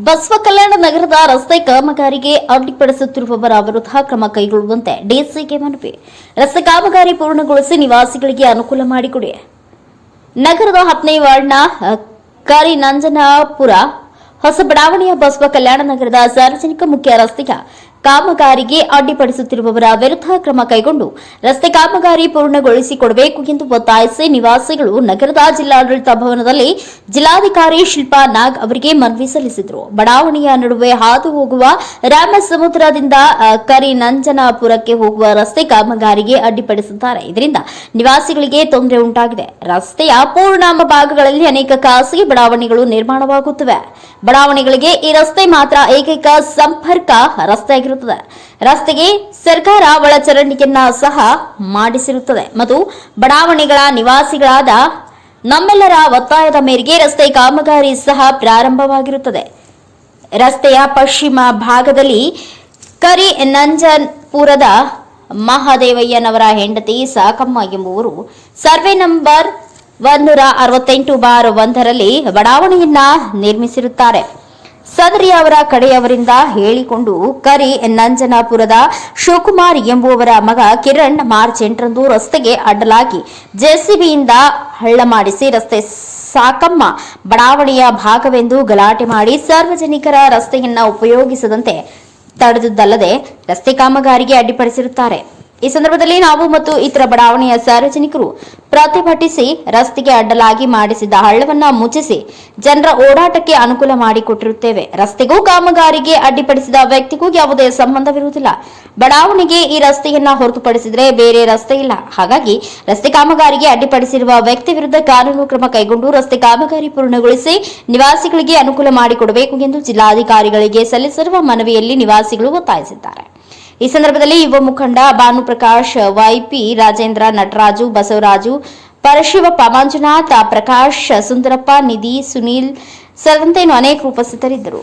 ಬಸವಕಲ್ಯಾಣ ನಗರದ ರಸ್ತೆ ಕಾಮಗಾರಿಗೆ ಅಡ್ಡಿಪಡಿಸುತ್ತಿರುವವರ ವಿರುದ್ಧ ಕ್ರಮ ಕೈಗೊಳ್ಳುವಂತೆ ಡಿಸಿಗೆ ಮನವಿ. ರಸ್ತೆ ಕಾಮಗಾರಿ ಪೂರ್ಣಗೊಳಿಸಿ ನಿವಾಸಿಗಳಿಗೆ ಅನುಕೂಲ ಮಾಡಿಕೊಡಿ. ನಗರದ 10ನೇ ವಾರ್ಡ್ನ ಕರಿನಂಜನಪುರ ಹೊಸ ಬಡಾವಣೆಯ ಬಸವಕಲ್ಯಾಣ ನಗರದ ಸಾರ್ವಜನಿಕ ಮುಖ್ಯ ರಸ್ತೆಯ ಕಾಮಗಾರಿಗೆ ಅಡ್ಡಿಪಡಿಸುತ್ತಿರುವವರ ವಿರುದ್ಧ ಕ್ರಮ ಕೈಗೊಂಡು ರಸ್ತೆ ಕಾಮಗಾರಿ ಪೂರ್ಣಗೊಳಿಸಿಕೊಡಬೇಕು ಎಂದು ಒತ್ತಾಯಿಸಿ ನಿವಾಸಿಗಳು ನಗರದ ಜಿಲ್ಲಾಡಳಿತ ಭವನದಲ್ಲಿ ಜಿಲ್ಲಾಧಿಕಾರಿ ಶಿಲ್ಪಾ ನಾಗ್ ಅವರಿಗೆ ಮನವಿ ಸಲ್ಲಿಸಿದರು. ಬಡಾವಣೆಯ ನಡುವೆ ಹಾದು ಹೋಗುವ ರಾಮಸಮುದ್ರದಿಂದ ಕರಿನಂಜನಪುರಕ್ಕೆ ಹೋಗುವ ರಸ್ತೆ ಕಾಮಗಾರಿಗೆ ಅಡ್ಡಿಪಡಿಸಿದ್ದಾರೆ. ಇದರಿಂದ ನಿವಾಸಿಗಳಿಗೆ ತೊಂದರೆ ಉಂಟಾಗಿದೆ. ರಸ್ತೆಯ ಪೂರ್ಣಾಂಗ ಭಾಗಗಳಲ್ಲಿ ಅನೇಕ ಖಾಸಗಿ ಬಡಾವಣೆಗಳು ನಿರ್ಮಾಣವಾಗುತ್ತಿವೆ. ಬಡಾವಣೆಗಳಿಗೆ ಈ ರಸ್ತೆ ಮಾತ್ರ ಏಕೈಕ ಸಂಪರ್ಕ ರಸ್ತೆಯಾಗಿರುತ್ತದೆ. ರಸ್ತೆಗೆ ಸರ್ಕಾರ ಒಳಚರಂಡಿಯನ್ನ ಸಹ ಮಾಡಿಸಿರುತ್ತದೆ ಮತ್ತು ಬಡಾವಣೆಗಳ ನಿವಾಸಿಗಳಾದ ನಮ್ಮೆಲ್ಲರ ಒತ್ತಾಯದ ಮೇರೆಗೆ ರಸ್ತೆ ಕಾಮಗಾರಿ ಸಹ ಪ್ರಾರಂಭವಾಗಿರುತ್ತದೆ. ರಸ್ತೆಯ ಪಶ್ಚಿಮ ಭಾಗದಲ್ಲಿ ಕರಿನಂಜನಪುರದ ಮಹಾದೇವಯ್ಯನವರ ಹೆಂಡತಿ ಸಾಕಮ್ಮ ಎಂಬುವರು ಸರ್ವೆ ನಂಬರ್ 168/1ರಲ್ಲಿ ಬಡಾವಣೆಯನ್ನ ನಿರ್ಮಿಸಿರುತ್ತಾರೆ. ಸದರಿ ಅವರ ಕಡೆಯವರಿಂದ ಹೇಳಿಕೊಂಡು ಕರಿನಂಜನಪುರದ ಶಿವಕುಮಾರ್ ಎಂಬುವವರ ಮಗ ಕಿರಣ್ ಮಾರ್ಚ್ 8ರಂದು ರಸ್ತೆಗೆ ಅಡ್ಡಲಾಗಿ ಜೆಸಿಬಿಯಿಂದ ಹಳ್ಳ ಮಾಡಿಸಿ ರಸ್ತೆ ಸಾಕಮ್ಮ ಬಡಾವಣೆಯ ಭಾಗವೆಂದು ಗಲಾಟೆ ಮಾಡಿ ಸಾರ್ವಜನಿಕರ ರಸ್ತೆಯನ್ನ ಉಪಯೋಗಿಸದಂತೆ ತಡೆದುದಲ್ಲದೆ ರಸ್ತೆ ಕಾಮಗಾರಿಗೆ ಅಡ್ಡಿಪಡಿಸಿರುತ್ತಾರೆ. ಈ ಸಂದರ್ಭದಲ್ಲಿ ನಾವು ಮತ್ತು ಇತರ ಬಡಾವಣೆಯ ಸಾರ್ವಜನಿಕರು ಪ್ರತಿಭಟಿಸಿ ರಸ್ತೆಗೆ ಅಡ್ಡಲಾಗಿ ಮಾಡಿಸಿದ್ದ ಹಳ್ಳವನ್ನ ಮುಚ್ಚಿಸಿ ಜನರ ಓಡಾಟಕ್ಕೆ ಅನುಕೂಲ ಮಾಡಿಕೊಟ್ಟಿರುತ್ತೇವೆ. ರಸ್ತೆಗೂ ಕಾಮಗಾರಿಗೆ ಅಡ್ಡಿಪಡಿಸಿದ ವ್ಯಕ್ತಿಗೂ ಯಾವುದೇ ಸಂಬಂಧವಿರುವುದಿಲ್ಲ. ಬಡಾವಣೆಗೆ ಈ ರಸ್ತೆಯನ್ನ ಹೊರತುಪಡಿಸಿದರೆ ಬೇರೆ ರಸ್ತೆ ಇಲ್ಲ. ಹಾಗಾಗಿ ರಸ್ತೆ ಕಾಮಗಾರಿಗೆ ಅಡ್ಡಿಪಡಿಸಿರುವ ವ್ಯಕ್ತಿ ವಿರುದ್ಧ ಕಾನೂನು ಕ್ರಮ ಕೈಗೊಂಡು ರಸ್ತೆ ಕಾಮಗಾರಿ ಪೂರ್ಣಗೊಳಿಸಿ ನಿವಾಸಿಗಳಿಗೆ ಅನುಕೂಲ ಮಾಡಿಕೊಡಬೇಕು ಎಂದು ಜಿಲ್ಲಾಧಿಕಾರಿಗಳಿಗೆ ಸಲ್ಲಿಸಿರುವ ಮನವಿಯಲ್ಲಿ ನಿವಾಸಿಗಳು ಒತ್ತಾಯಿಸಿದ್ದಾರೆ. ಈ ಸಂದರ್ಭದಲ್ಲಿ ಯುವ ಮುಖಂಡ ಭಾನುಪ್ರಕಾಶ್, ವೈಪಿ ರಾಜೇಂದ್ರ, ನಟರಾಜು, ಬಸವರಾಜು, ಪರಶಿವಪ್ಪ, ಮಂಜುನಾಥ್, ಪ್ರಕಾಶ್, ಸುಂದರಪ್ಪ, ನಿಧಿ, ಸುನೀಲ್ ಸೇರಿದಂತೆ ಅನೇಕರು ಉಪಸ್ಥಿತರಿದ್ದರು.